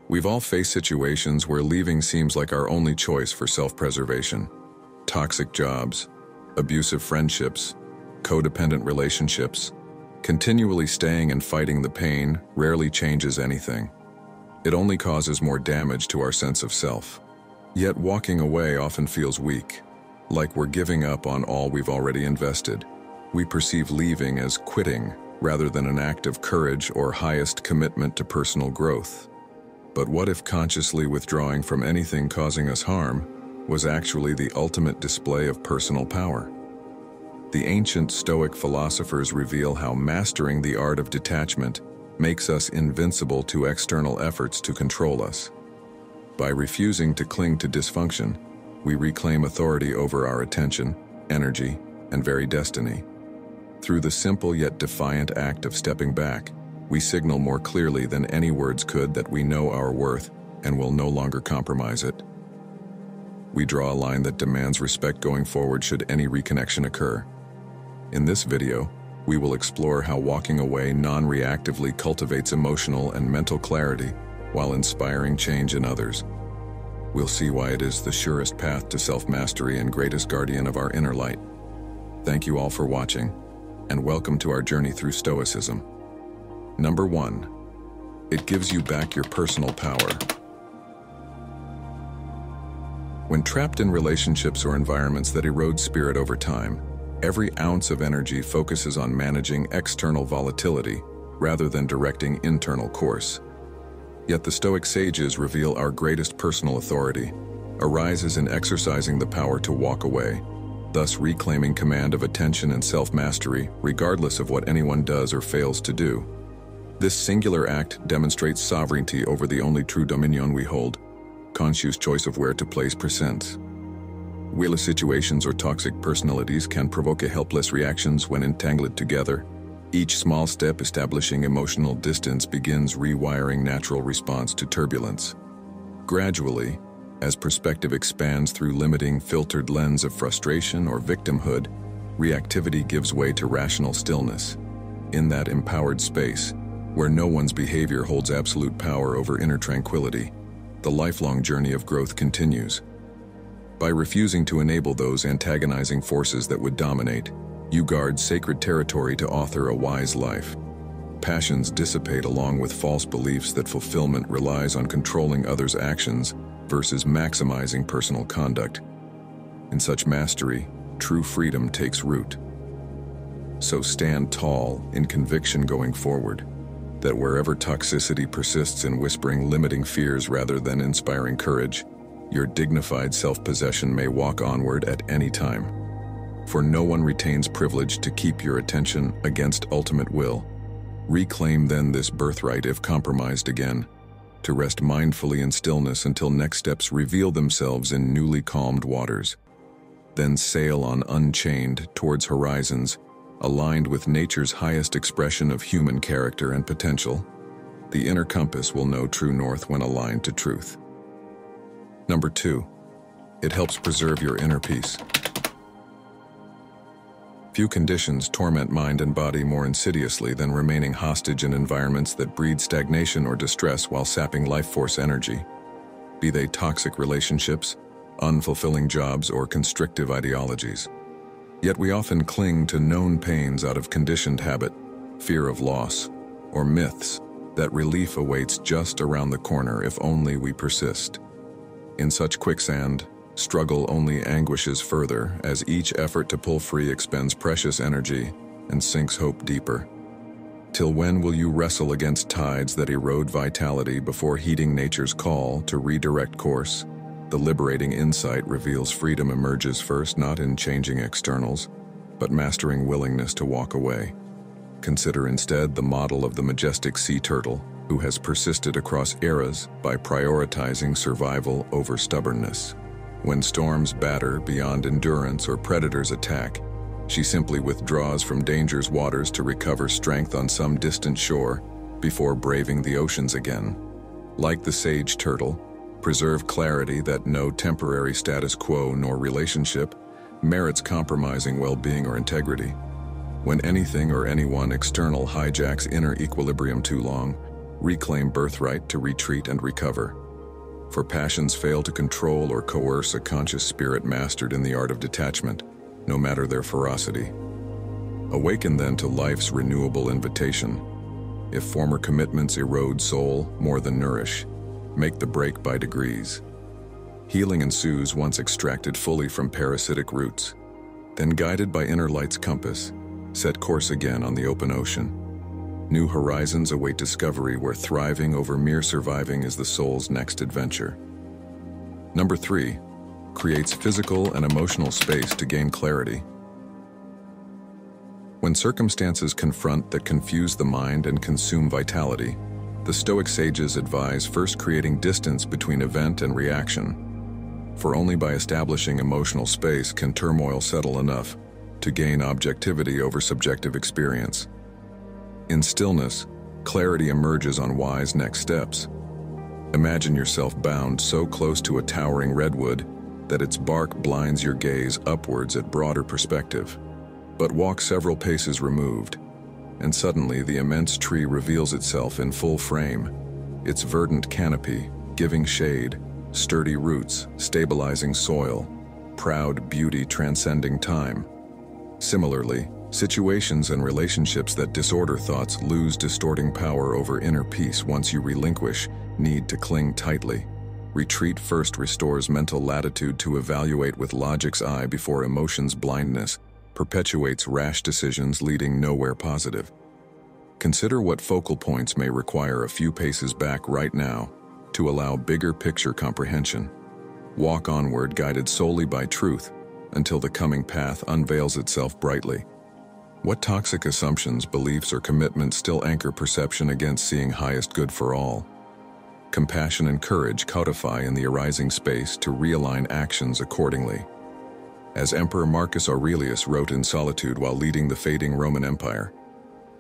We've all faced situations where leaving seems like our only choice for self-preservation. Toxic jobs, abusive friendships, codependent relationships. Continually staying and fighting the pain rarely changes anything. It only causes more damage to our sense of self. Yet walking away often feels weak, like we're giving up on all we've already invested. We perceive leaving as quitting rather than an act of courage or highest commitment to personal growth. But what if consciously withdrawing from anything causing us harm was actually the ultimate display of personal power? The ancient Stoic philosophers reveal how mastering the art of detachment makes us invincible to external efforts to control us. By refusing to cling to dysfunction, we reclaim authority over our attention, energy, and very destiny. Through the simple yet defiant act of stepping back, we signal more clearly than any words could that we know our worth and will no longer compromise it. We draw a line that demands respect going forward should any reconnection occur. In this video, we will explore how walking away non-reactively cultivates emotional and mental clarity while inspiring change in others. We'll see why it is the surest path to self-mastery and greatest guardian of our inner light. Thank you all for watching, and welcome to our journey through Stoicism. Number 1. It gives you back your personal power. When trapped in relationships or environments that erode spirit over time, every ounce of energy focuses on managing external volatility rather than directing internal course. Yet the Stoic sages reveal our greatest personal authority arises in exercising the power to walk away, thus reclaiming command of attention and self-mastery regardless of what anyone does or fails to do. This singular act demonstrates sovereignty over the only true dominion we hold, conscious choice of where to place presence. Wheeler situations or toxic personalities can provoke helpless reactions when entangled together. Each small step establishing emotional distance begins rewiring natural response to turbulence. Gradually, as perspective expands through limiting filtered lens of frustration or victimhood, reactivity gives way to rational stillness. In that empowered space, where no one's behavior holds absolute power over inner tranquility, the lifelong journey of growth continues. By refusing to enable those antagonizing forces that would dominate, you guard sacred territory to author a wise life. Passions dissipate along with false beliefs that fulfillment relies on controlling others' actions versus maximizing personal conduct. In such mastery, true freedom takes root. So stand tall in conviction going forward, that wherever toxicity persists in whispering limiting fears rather than inspiring courage, your dignified self-possession may walk onward at any time. For no one retains privilege to keep your attention against ultimate will. Reclaim then this birthright if compromised again, to rest mindfully in stillness until next steps reveal themselves in newly calmed waters. Then sail on unchained towards horizons aligned with nature's highest expression of human character and potential. The inner compass will know true north when aligned to truth. Number 2. It helps preserve your inner peace. Few conditions torment mind and body more insidiously than remaining hostage in environments that breed stagnation or distress while sapping life force energy. Be they toxic relationships, unfulfilling jobs, or constrictive ideologies. Yet we often cling to known pains out of conditioned habit, fear of loss, or myths that relief awaits just around the corner if only we persist. In such quicksand, struggle only anguishes further as each effort to pull free expends precious energy and sinks hope deeper. Till when will you wrestle against tides that erode vitality before heeding nature's call to redirect course? The liberating insight reveals freedom emerges first not in changing externals, but mastering willingness to walk away. Consider instead the model of the majestic sea turtle, who has persisted across eras by prioritizing survival over stubbornness. When storms batter beyond endurance or predators attack, she simply withdraws from danger's waters to recover strength on some distant shore before braving the oceans again. Like the sage turtle, preserve clarity that no temporary status quo nor relationship merits compromising well-being or integrity. When anything or anyone external hijacks inner equilibrium too long, reclaim birthright to retreat and recover. For passions fail to control or coerce a conscious spirit mastered in the art of detachment, no matter their ferocity. Awaken then to life's renewable invitation. If former commitments erode soul more than nourish, make the break by degrees. Healing ensues once extracted fully from parasitic roots. Then, guided by inner light's compass, set course again on the open ocean. New horizons await discovery where thriving over mere surviving is the soul's next adventure. Number 3, creates physical and emotional space to gain clarity. When circumstances confront that confuse the mind and consume vitality, the Stoic sages advise first creating distance between event and reaction, for only by establishing emotional space can turmoil settle enough to gain objectivity over subjective experience. In stillness, clarity emerges on wise next steps. Imagine yourself bound so close to a towering redwood that its bark blinds your gaze upwards at broader perspective. But walk several paces removed, and suddenly the immense tree reveals itself in full frame, its verdant canopy giving shade, sturdy roots stabilizing soil, proud beauty transcending time. Similarly, situations and relationships that disorder thoughts lose distorting power over inner peace once you relinquish need to cling tightly. Retreat first restores mental latitude to evaluate with logic's eye before emotion's blindness perpetuates rash decisions leading nowhere positive. Consider what focal points may require a few paces back right now to allow bigger picture comprehension. Walk onward guided solely by truth until the coming path unveils itself brightly. What toxic assumptions, beliefs, or commitments still anchor perception against seeing highest good for all? Compassion and courage codify in the arising space to realign actions accordingly. As Emperor Marcus Aurelius wrote in solitude while leading the fading Roman Empire,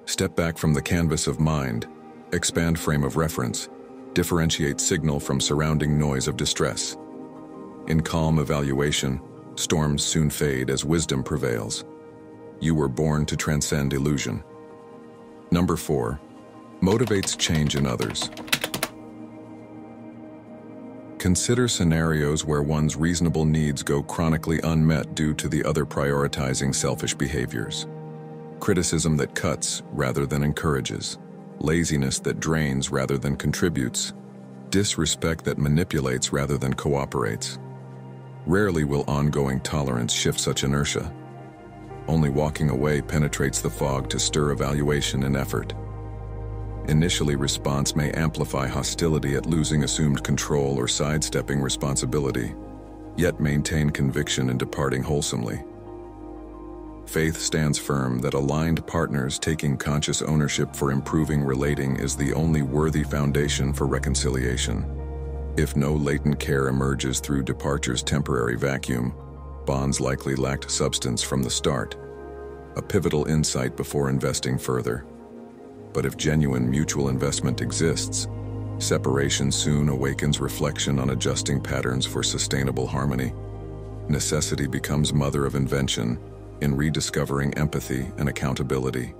step back from the canvas of mind, expand frame of reference, differentiate signal from surrounding noise of distress. In calm evaluation, storms soon fade as wisdom prevails. You were born to transcend illusion. Number 4, motivates change in others. Consider scenarios where one's reasonable needs go chronically unmet due to the other prioritizing selfish behaviors. Criticism that cuts rather than encourages. Laziness that drains rather than contributes. Disrespect that manipulates rather than cooperates. Rarely will ongoing tolerance shift such inertia. Only walking away penetrates the fog to stir evaluation and effort. Initially, response may amplify hostility at losing assumed control or sidestepping responsibility, yet maintain conviction in departing wholesomely. Faith stands firm that aligned partners taking conscious ownership for improving relating is the only worthy foundation for reconciliation. If no latent care emerges through departure's temporary vacuum, bonds likely lacked substance from the start, a pivotal insight before investing further. But if genuine mutual investment exists, separation soon awakens reflection on adjusting patterns for sustainable harmony. Necessity becomes mother of invention in rediscovering empathy and accountability.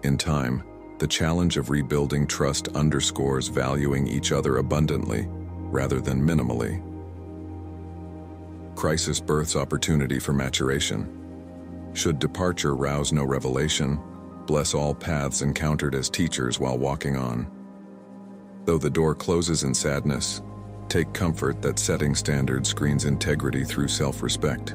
In time, the challenge of rebuilding trust underscores valuing each other abundantly rather than minimally. Crisis births opportunity for maturation. Should departure rouse no revelation, bless all paths encountered as teachers while walking on. Though the door closes in sadness, take comfort that setting standards screens integrity through self-respect.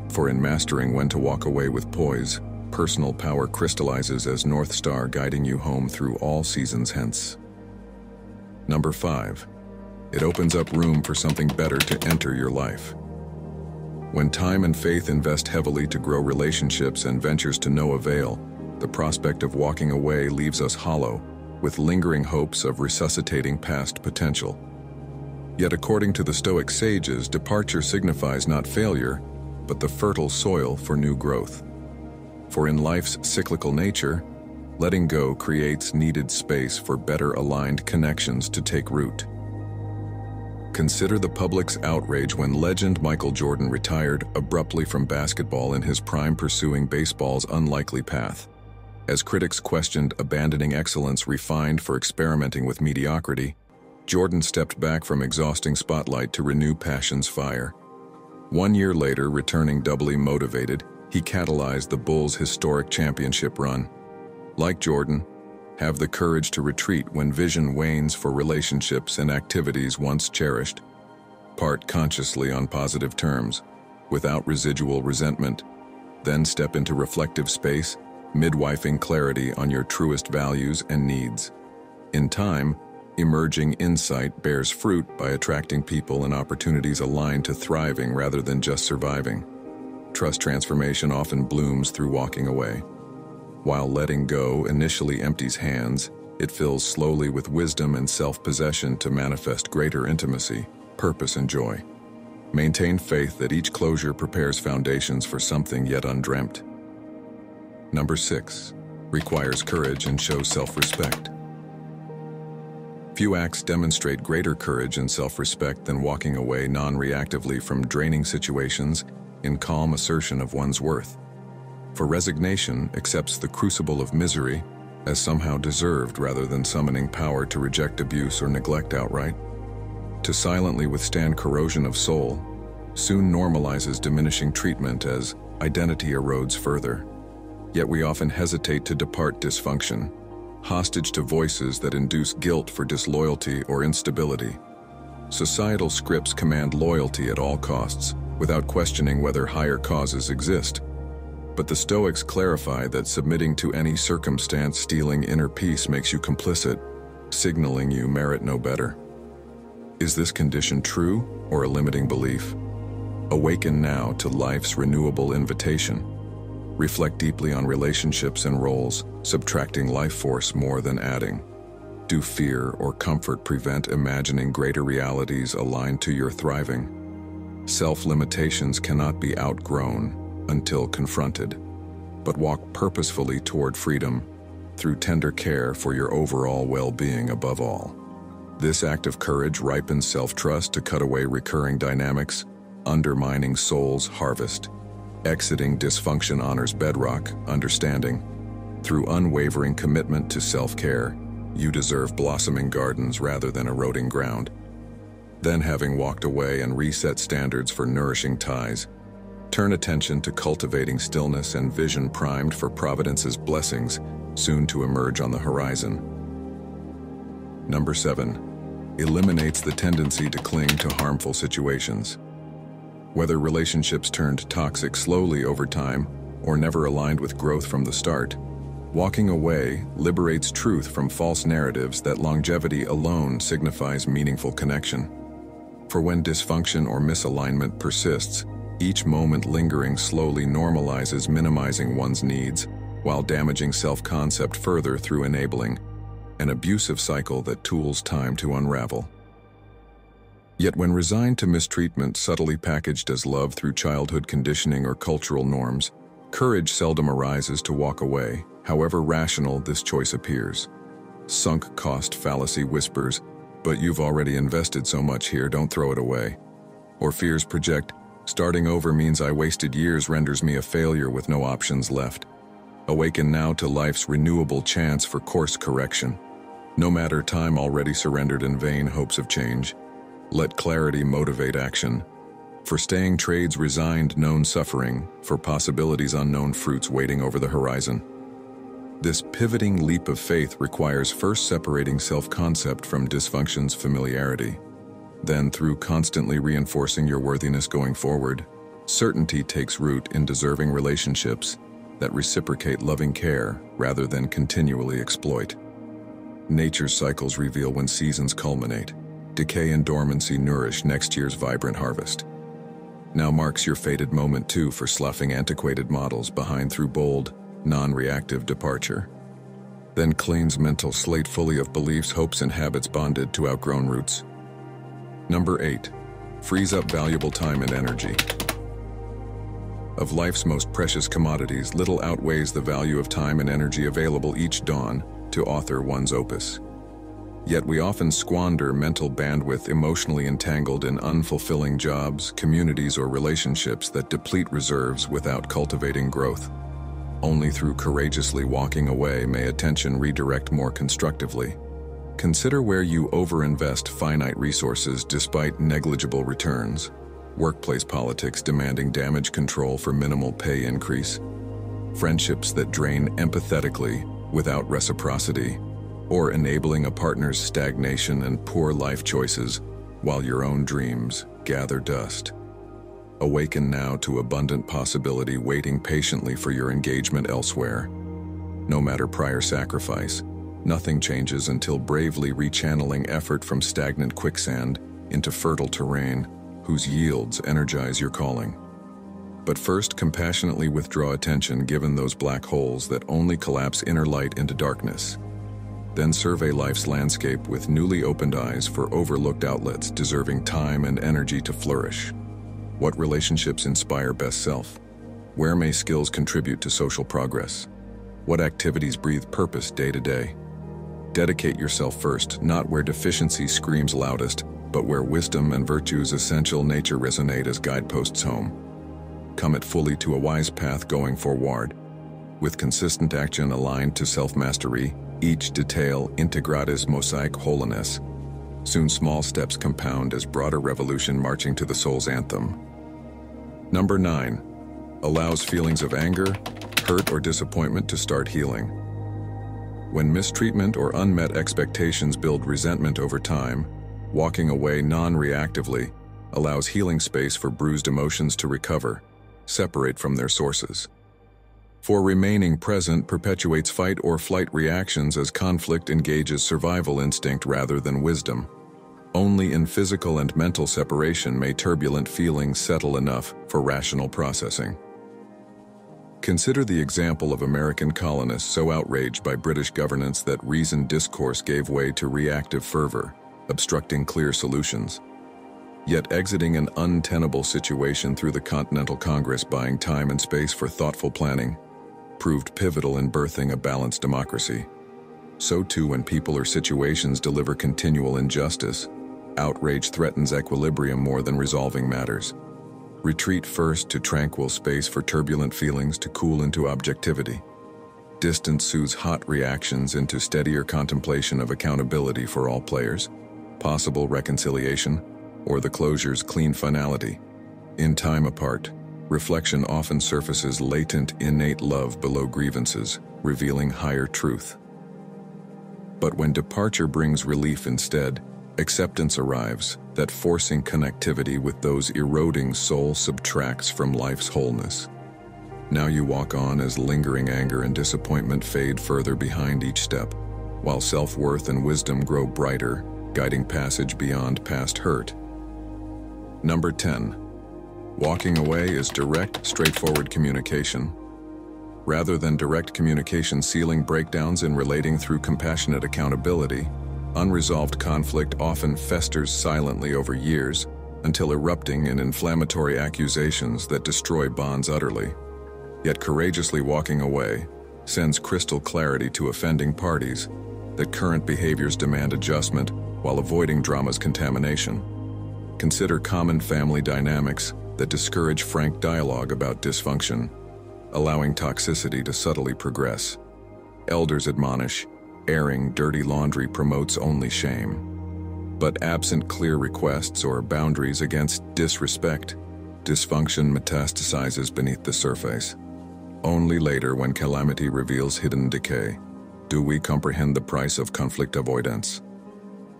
For in mastering when to walk away with poise, personal power crystallizes as North Star guiding you home through all seasons hence. Number 5, it opens up room for something better to enter your life. When time and faith invest heavily to grow relationships and ventures to no avail, the prospect of walking away leaves us hollow, with lingering hopes of resuscitating past potential. Yet according to the Stoic sages, departure signifies not failure, but the fertile soil for new growth. For in life's cyclical nature, letting go creates needed space for better aligned connections to take root. Consider the public's outrage when legend Michael Jordan retired abruptly from basketball in his prime, pursuing baseball's unlikely path. As critics questioned abandoning excellence refined for experimenting with mediocrity, Jordan stepped back from exhausting spotlight to renew passion's fire. 1 year later, returning doubly motivated, he catalyzed the Bulls' historic championship run. Like Jordan, have the courage to retreat when vision wanes for relationships and activities once cherished. Part consciously on positive terms, without residual resentment. Then step into reflective space, midwifing clarity on your truest values and needs. In time, emerging insight bears fruit by attracting people and opportunities aligned to thriving rather than just surviving. Trust transformation often blooms through walking away. While letting go initially empties hands, it fills slowly with wisdom and self-possession to manifest greater intimacy, purpose, and joy. Maintain faith that each closure prepares foundations for something yet undreamt. Number 6. Requires courage and shows self-respect. Few acts demonstrate greater courage and self-respect than walking away non-reactively from draining situations in calm assertion of one's worth. For resignation accepts the crucible of misery as somehow deserved rather than summoning power to reject abuse or neglect outright. To silently withstand corrosion of soul soon normalizes diminishing treatment as identity erodes further. Yet we often hesitate to depart dysfunction, hostage to voices that induce guilt for disloyalty or instability. Societal scripts command loyalty at all costs, without questioning whether higher causes exist. But the Stoics clarify that submitting to any circumstance stealing inner peace makes you complicit, signaling you merit no better. Is this condition true or a limiting belief? Awaken now to life's renewable invitation. Reflect deeply on relationships and roles, subtracting life force more than adding. Do fear or comfort prevent imagining greater realities aligned to your thriving? Self-limitations cannot be outgrown until confronted, but walk purposefully toward freedom through tender care for your overall well-being above all. This act of courage ripens self-trust to cut away recurring dynamics, undermining soul's harvest. Exiting dysfunction honors bedrock, understanding. Through unwavering commitment to self-care, you deserve blossoming gardens rather than eroding ground. Then, having walked away and reset standards for nourishing ties, turn attention to cultivating stillness and vision primed for Providence's blessings, soon to emerge on the horizon. Number 7. Eliminates the tendency to cling to harmful situations. Whether relationships turned toxic slowly over time or never aligned with growth from the start, walking away liberates truth from false narratives that longevity alone signifies meaningful connection. For when dysfunction or misalignment persists, each moment lingering slowly normalizes minimizing one's needs, while damaging self-concept further through enabling an abusive cycle that tools time to unravel. Yet when resigned to mistreatment subtly packaged as love through childhood conditioning or cultural norms, courage seldom arises to walk away, however rational this choice appears. Sunk cost fallacy whispers, "But you've already invested so much here, don't throw it away." Or fears project, "Starting over means I wasted years renders me a failure with no options left." Awaken now to life's renewable chance for course correction. No matter time already surrendered in vain hopes of change. Let clarity motivate action. For staying trades resigned known suffering, for possibilities unknown fruits waiting over the horizon. This pivoting leap of faith requires first separating self-concept from dysfunction's familiarity. Then, through constantly reinforcing your worthiness going forward, certainty takes root in deserving relationships that reciprocate loving care rather than continually exploit. Nature's cycles reveal when seasons culminate. Decay and dormancy nourish next year's vibrant harvest. Now marks your fated moment too for sloughing antiquated models behind through bold, non-reactive departure. Then cleans mental slate fully of beliefs, hopes, and habits bonded to outgrown roots. Number 8. Frees up valuable time and energy. Of life's most precious commodities, little outweighs the value of time and energy available each dawn to author one's opus. Yet we often squander mental bandwidth emotionally entangled in unfulfilling jobs, communities, or relationships that deplete reserves without cultivating growth. Only through courageously walking away may attention redirect more constructively. Consider where you overinvest finite resources despite negligible returns. Workplace politics demanding damage control for minimal pay increase. Friendships that drain empathetically without reciprocity, or enabling a partner's stagnation and poor life choices while your own dreams gather dust. Awaken now to abundant possibility waiting patiently for your engagement elsewhere. No matter prior sacrifice, nothing changes until bravely rechanneling effort from stagnant quicksand into fertile terrain whose yields energize your calling. But first, compassionately withdraw attention given those black holes that only collapse inner light into darkness. Then survey life's landscape with newly opened eyes for overlooked outlets deserving time and energy to flourish. What relationships inspire best self? Where may skills contribute to social progress? What activities breathe purpose day to day? Dedicate yourself first, not where deficiency screams loudest, but where wisdom and virtue's essential nature resonate as guideposts home. Commit fully to a wise path going forward, with consistent action aligned to self-mastery, each detail integratis mosaic holiness. Soon small steps compound as broader revolution marching to the soul's anthem. Number 9. Allows feelings of anger, hurt, or disappointment to start healing. When mistreatment or unmet expectations build resentment over time, walking away non-reactively allows healing space for bruised emotions to recover, separate from their sources. For remaining present perpetuates fight or flight reactions as conflict engages survival instinct rather than wisdom. Only in physical and mental separation may turbulent feelings settle enough for rational processing. Consider the example of American colonists so outraged by British governance that reasoned discourse gave way to reactive fervor, obstructing clear solutions. Yet exiting an untenable situation through the Continental Congress, buying time and space for thoughtful planning, proved pivotal in birthing a balanced democracy. So too, when people or situations deliver continual injustice, outrage threatens equilibrium more than resolving matters. Retreat first to tranquil space for turbulent feelings to cool into objectivity. Distance soothes hot reactions into steadier contemplation of accountability for all players, possible reconciliation, or the closure's clean finality. In time apart, reflection often surfaces latent, innate love below grievances, revealing higher truth. But when departure brings relief instead, acceptance arrives that forcing connectivity with those eroding soul subtracts from life's wholeness. Now you walk on as lingering anger and disappointment fade further behind each step, while self-worth and wisdom grow brighter, guiding passage beyond past hurt. Number 10. Walking away is direct, straightforward communication. Rather than direct communication sealing breakdowns in relating through compassionate accountability, unresolved conflict often festers silently over years until erupting in inflammatory accusations that destroy bonds utterly. Yet courageously walking away sends crystal clarity to offending parties that current behaviors demand adjustment while avoiding drama's contamination. Consider common family dynamics that discourage frank dialogue about dysfunction, allowing toxicity to subtly progress. Elders admonish, airing dirty laundry promotes only shame. But absent clear requests or boundaries against disrespect, dysfunction metastasizes beneath the surface. Only later, when calamity reveals hidden decay, do we comprehend the price of conflict avoidance.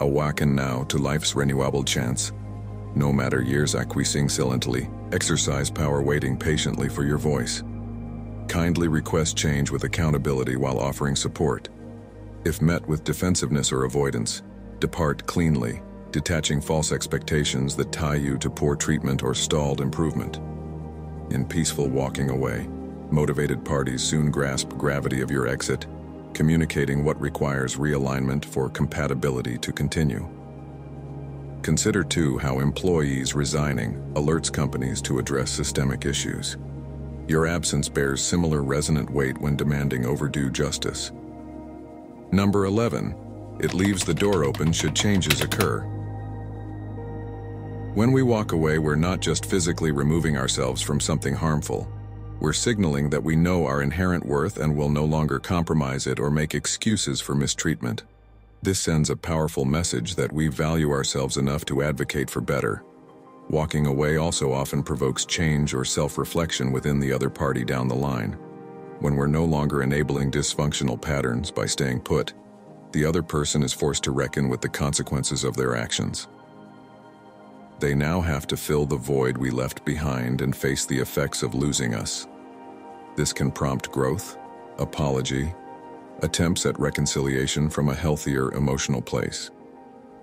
Awaken now to life's renewable chance. No matter years acquiescing silently, exercise power waiting patiently for your voice. Kindly request change with accountability while offering support. If met with defensiveness or avoidance, depart cleanly, detaching false expectations that tie you to poor treatment or stalled improvement. In peaceful walking away, motivated parties soon grasp gravity of your exit, communicating what requires realignment for compatibility to continue. Consider too how employees resigning alerts companies to address systemic issues. Your absence bears similar resonant weight when demanding overdue justice. Number 11. It leaves the door open should changes occur. When we walk away, we're not just physically removing ourselves from something harmful. We're signaling that we know our inherent worth and will no longer compromise it or make excuses for mistreatment. This sends a powerful message that we value ourselves enough to advocate for better. Walking away also often provokes change or self-reflection within the other party down the line. When we're no longer enabling dysfunctional patterns by staying put, the other person is forced to reckon with the consequences of their actions. They now have to fill the void we left behind and face the effects of losing us. This can prompt growth, apology, attempts at reconciliation from a healthier emotional place.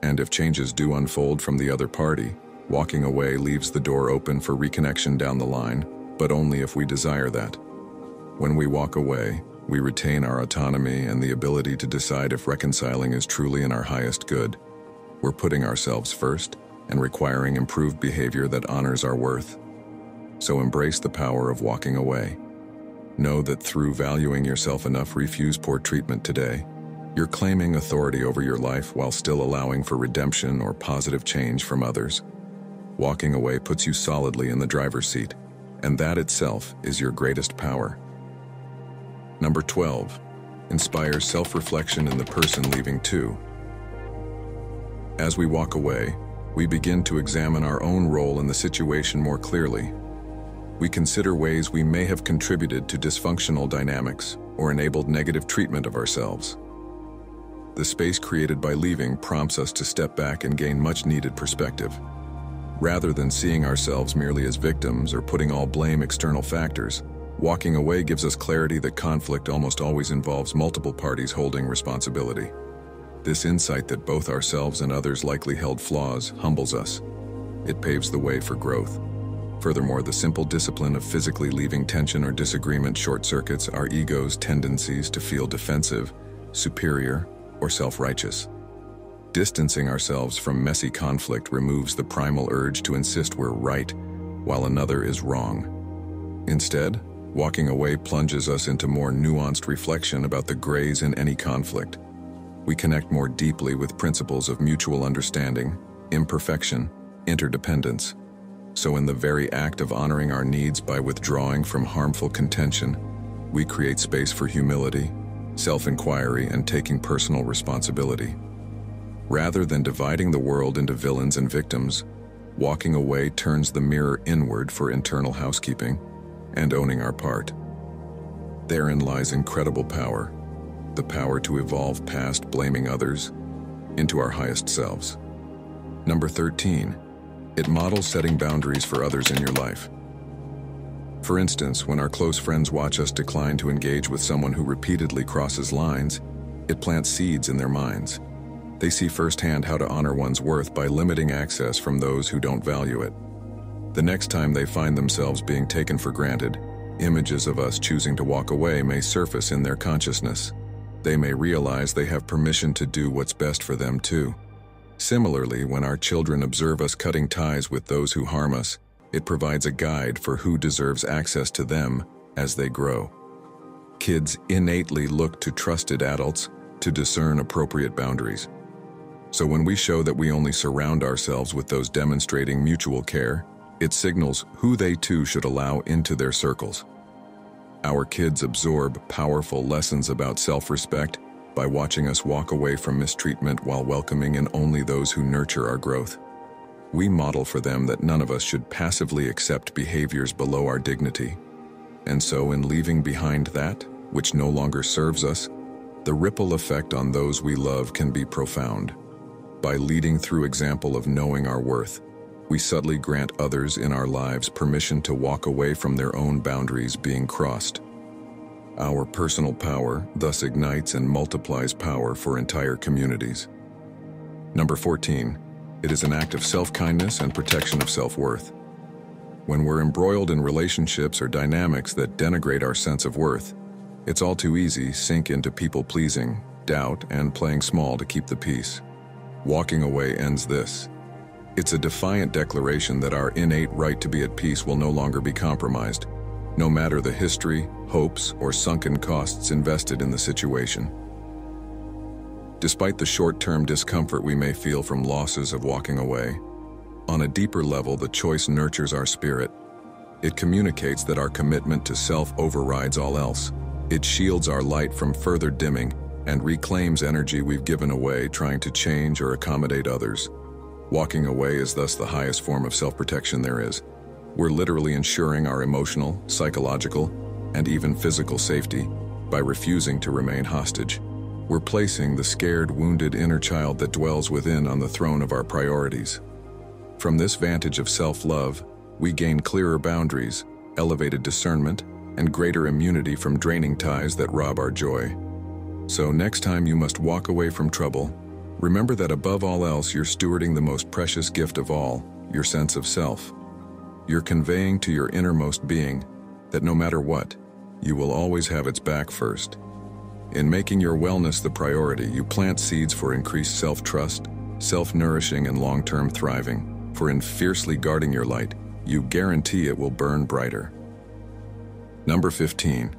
And if changes do unfold from the other party, walking away leaves the door open for reconnection down the line, but only if we desire that. When we walk away, we retain our autonomy and the ability to decide if reconciling is truly in our highest good. We're putting ourselves first and requiring improved behavior that honors our worth. So embrace the power of walking away. Know that through valuing yourself enough, refuse poor treatment today. You're claiming authority over your life while still allowing for redemption or positive change from others. Walking away puts you solidly in the driver's seat, and that itself is your greatest power. Number 12, inspires self-reflection in the person leaving too. As we walk away, we begin to examine our own role in the situation more clearly. We consider ways we may have contributed to dysfunctional dynamics or enabled negative treatment of ourselves. The space created by leaving prompts us to step back and gain much-needed perspective. Rather than seeing ourselves merely as victims or putting all blame external factors, walking away gives us clarity that conflict almost always involves multiple parties holding responsibility. This insight that both ourselves and others likely held flaws humbles us. It paves the way for growth. Furthermore, the simple discipline of physically leaving tension or disagreement short-circuits our ego's tendencies to feel defensive, superior, or self-righteous. Distancing ourselves from messy conflict removes the primal urge to insist we're right, while another is wrong. Instead, walking away plunges us into more nuanced reflection about the grays in any conflict. We connect more deeply with principles of mutual understanding, imperfection, interdependence. So in the very act of honoring our needs by withdrawing from harmful contention, we create space for humility, self-inquiry, and taking personal responsibility. Rather than dividing the world into villains and victims, walking away turns the mirror inward for internal housekeeping and owning our part. Therein lies incredible power, the power to evolve past blaming others into our highest selves. Number 13, it models setting boundaries for others in your life. For instance, when our close friends watch us decline to engage with someone who repeatedly crosses lines, it plants seeds in their minds. They see firsthand how to honor one's worth by limiting access from those who don't value it. The next time they find themselves being taken for granted, images of us choosing to walk away may surface in their consciousness. They may realize they have permission to do what's best for them too. Similarly, when our children observe us cutting ties with those who harm us, it provides a guide for who deserves access to them as they grow. Kids innately look to trusted adults to discern appropriate boundaries. So when we show that we only surround ourselves with those demonstrating mutual care, it signals who they too should allow into their circles. Our kids absorb powerful lessons about self-respect by watching us walk away from mistreatment while welcoming in only those who nurture our growth. We model for them that none of us should passively accept behaviors below our dignity. And so in leaving behind that, which no longer serves us, the ripple effect on those we love can be profound. By leading through example of knowing our worth, we subtly grant others in our lives permission to walk away from their own boundaries being crossed. Our personal power thus ignites and multiplies power for entire communities. Number 14, it is an act of self-kindness and protection of self-worth. When we're embroiled in relationships or dynamics that denigrate our sense of worth, it's all too easy sink into people-pleasing, doubt, and playing small to keep the peace. Walking away ends this. It's a defiant declaration that our innate right to be at peace will no longer be compromised, no matter the history, hopes, or sunken costs invested in the situation. Despite the short-term discomfort we may feel from losses of walking away, on a deeper level the choice nurtures our spirit. It communicates that our commitment to self overrides all else. It shields our light from further dimming and reclaims energy we've given away trying to change or accommodate others. Walking away is thus the highest form of self-protection there is. We're literally ensuring our emotional, psychological, and even physical safety by refusing to remain hostage. We're placing the scared, wounded inner child that dwells within on the throne of our priorities. From this vantage of self-love, we gain clearer boundaries, elevated discernment, and greater immunity from draining ties that rob our joy. So next time you must walk away from trouble, remember that above all else you're stewarding the most precious gift of all, your sense of self. You're conveying to your innermost being that no matter what, you will always have its back first. In making your wellness the priority, you plant seeds for increased self-trust, self-nourishing, and long-term thriving. For in fiercely guarding your light, you guarantee it will burn brighter. Number 15.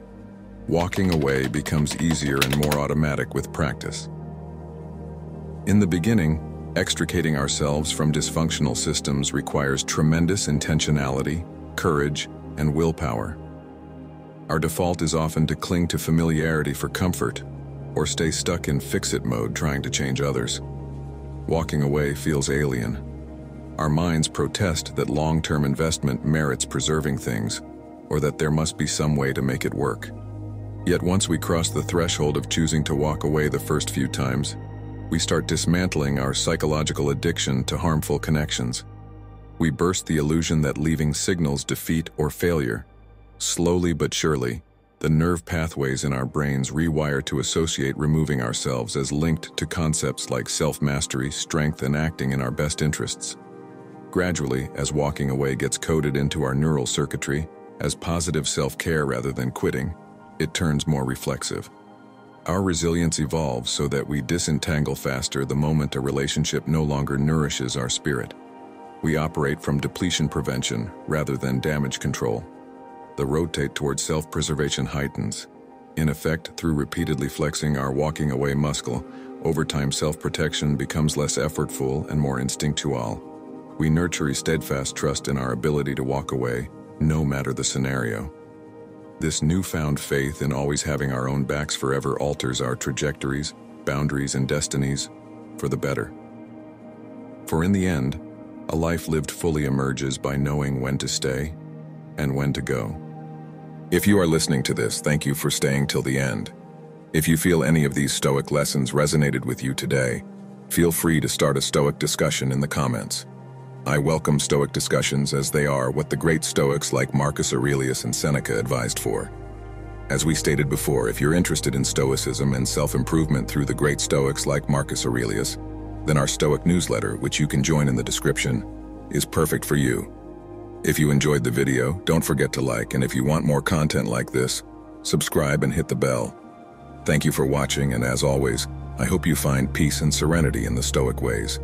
Walking away becomes easier and more automatic with practice. In the beginning, extricating ourselves from dysfunctional systems requires tremendous intentionality, courage, and willpower. Our default is often to cling to familiarity for comfort, or stay stuck in fix-it mode trying to change others. Walking away feels alien. Our minds protest that long-term investment merits preserving things, or that there must be some way to make it work. Yet once we cross the threshold of choosing to walk away the first few times, we start dismantling our psychological addiction to harmful connections. We burst the illusion that leaving signals defeat or failure. Slowly but surely, the nerve pathways in our brains rewire to associate removing ourselves as linked to concepts like self-mastery, strength, and acting in our best interests. Gradually, as walking away gets coded into our neural circuitry as positive self-care rather than quitting, it turns more reflexive. Our resilience evolves so that we disentangle faster the moment a relationship no longer nourishes our spirit. We operate from depletion prevention rather than damage control. The rotate towards self-preservation heightens. In effect, through repeatedly flexing our walking away muscle, over time self-protection becomes less effortful and more instinctual. We nurture a steadfast trust in our ability to walk away, no matter the scenario. This newfound faith in always having our own backs forever alters our trajectories, boundaries, and destinies for the better. For in the end, a life lived fully emerges by knowing when to stay and when to go. If you are listening to this, thank you for staying till the end. If you feel any of these Stoic lessons resonated with you today, feel free to start a Stoic discussion in the comments. I welcome Stoic discussions as they are what the great Stoics like Marcus Aurelius and Seneca advised for. As we stated before, if you're interested in Stoicism and self-improvement through the great Stoics like Marcus Aurelius, then our Stoic newsletter, which you can join in the description, is perfect for you. If you enjoyed the video, don't forget to like, and if you want more content like this, subscribe and hit the bell. Thank you for watching, and as always, I hope you find peace and serenity in the Stoic ways.